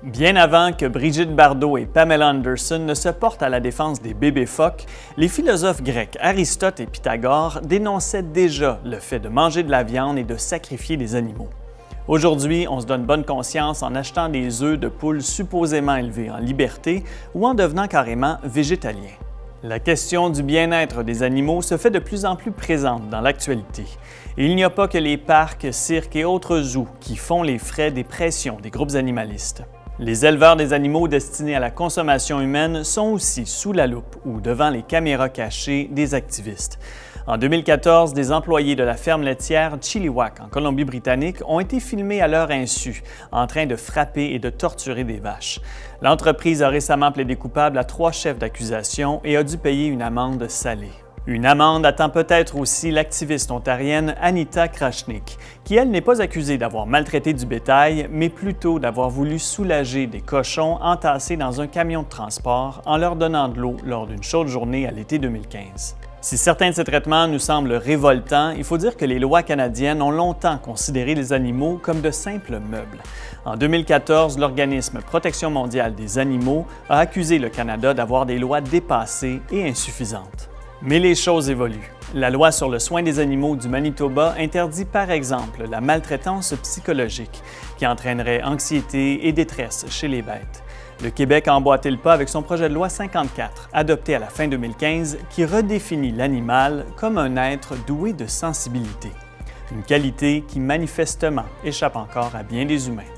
Bien avant que Brigitte Bardot et Pamela Anderson ne se portent à la défense des bébés phoques, les philosophes grecs Aristote et Pythagore dénonçaient déjà le fait de manger de la viande et de sacrifier des animaux. Aujourd'hui, on se donne bonne conscience en achetant des œufs de poules supposément élevés en liberté ou en devenant carrément végétalien. La question du bien-être des animaux se fait de plus en plus présente dans l'actualité. Et il n'y a pas que les parcs, cirques et autres zoos qui font les frais des pressions des groupes animalistes. Les éleveurs des animaux destinés à la consommation humaine sont aussi sous la loupe ou devant les caméras cachées des activistes. En 2014, des employés de la ferme laitière Chilliwack en Colombie-Britannique ont été filmés à leur insu, en train de frapper et de torturer des vaches. L'entreprise a récemment plaidé coupable à 3 chefs d'accusation et a dû payer une amende salée. Une amende attend peut-être aussi l'activiste ontarienne Anita Krajnik, qui elle n'est pas accusée d'avoir maltraité du bétail, mais plutôt d'avoir voulu soulager des cochons entassés dans un camion de transport en leur donnant de l'eau lors d'une chaude journée à l'été 2015. Si certains de ces traitements nous semblent révoltants, il faut dire que les lois canadiennes ont longtemps considéré les animaux comme de simples meubles. En 2014, l'organisme Protection mondiale des animaux a accusé le Canada d'avoir des lois dépassées et insuffisantes. Mais les choses évoluent. La loi sur le soin des animaux du Manitoba interdit par exemple la maltraitance psychologique, qui entraînerait anxiété et détresse chez les bêtes. Le Québec a emboîté le pas avec son projet de loi 54, adopté à la fin 2015, qui redéfinit l'animal comme un être doué de sensibilité. Une qualité qui manifestement échappe encore à bien des humains.